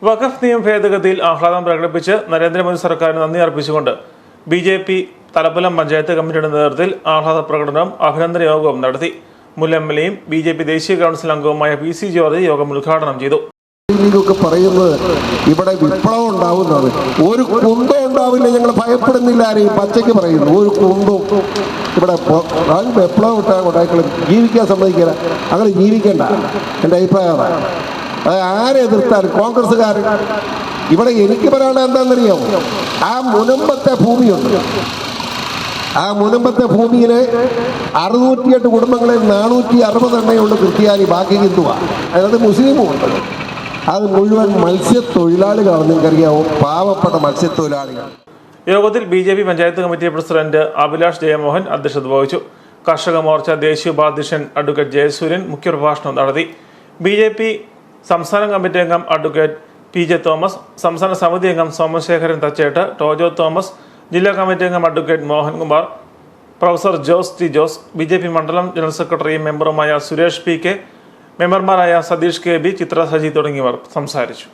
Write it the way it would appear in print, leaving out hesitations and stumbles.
വഖഫ് നിയമ ഭേദഗതിയിൽ ആഹ്ലാദം പ്രകടിപ്പിച്ച് നരേന്ദ്രമോദി സർക്കാരിന് നന്ദി അർപ്പിച്ചുകൊണ്ട് BJP തലപ്പലം പഞ്ചായത്ത് കമ്മിറ്റിയുടെ നേതൃത്വത്തിൽ ആഹ്ലാദ പ്രകടനവും അഭിനന്ദന യോഗവും നടത്തി. മുൻ MLA-യും BJP ദേശീയ കൗൺസിൽ അംഗവുമായ PC ജോർജ് യോഗം ഉദ്ഘാടനം ചെയ്തു. പറയുന്നത് ഇവിടെ വിപ്ലവം ഉണ്ടാവുന്നത് ഒരു കുന്തം ഉണ്ടാവില്ല, ഞങ്ങൾ ഭയപ്പെടുന്നില്ല ആരെയും. പച്ചയ്ക്ക് പറയുന്നു, ഒരു കുന്തവും ഇവിടെ വിപ്ലവം ഉണ്ടാക്കളും ജീവിക്കാൻ സമ്മതിക്കില്ല. അങ്ങനെ ജീവിക്കണ്ട, എൻ്റെ അഭിപ്രായം. അത് ആരെ എതിർത്താലും കോൺഗ്രസ്സുകാർ ഇവിടെ എനിക്ക് പറയാനുള്ള എന്താണെന്നറിയാമോ, ആ മുനമ്പത്തെ ഭൂമിയുണ്ട്, ആ മുനമ്പത്തെ ഭൂമിയിലെ 608 കുടുംബങ്ങളിൽ 460 ക്രിസ്ത്യാനി, ബാക്കി ഹിന്ദുവാണ്, അതായത് മുസ്ലിമും ഉണ്ട്. അത് മുഴുവൻ മത്സ്യത്തൊഴിലാളികളാണ്. നിങ്ങൾക്കറിയാവോ, പാവപ്പെട്ട മത്സ്യത്തൊഴിലാളികൾ. യോഗത്തിൽ BJP panchayat committee president Abhilash Jayamohan അധ്യക്ഷത വഹിച്ചു. കർഷക മോർച്ച ദേശീയ ഉപാധ്യക്ഷൻ അഡ്വക്കേറ്റ് ജയസൂര്യൻ മുഖ്യപ്രഭാഷണം നടത്തി. BJP സംസ്ഥാന കമ്മിറ്റി അംഗം അഡ്വക്കേറ്റ് PJ തോമസ്, സംസ്ഥാന സമിതി അംഗം സോമശേഖരൻ തച്ചേട്ട്, ടോജോ തോമസ്, ജില്ലാ കമ്മിറ്റി അംഗം advocate Mohankumar, professor Jose T Jose, BJP മണ്ഡലം ജനറൽ സെക്രട്ടറിയും മെമ്പറുമായ സുരേഷ് PK, മെമ്പർമാരായ സതീഷ് KB, ചിത്ര സജി തുടങ്ങിയവർ സംസാരിച്ചു.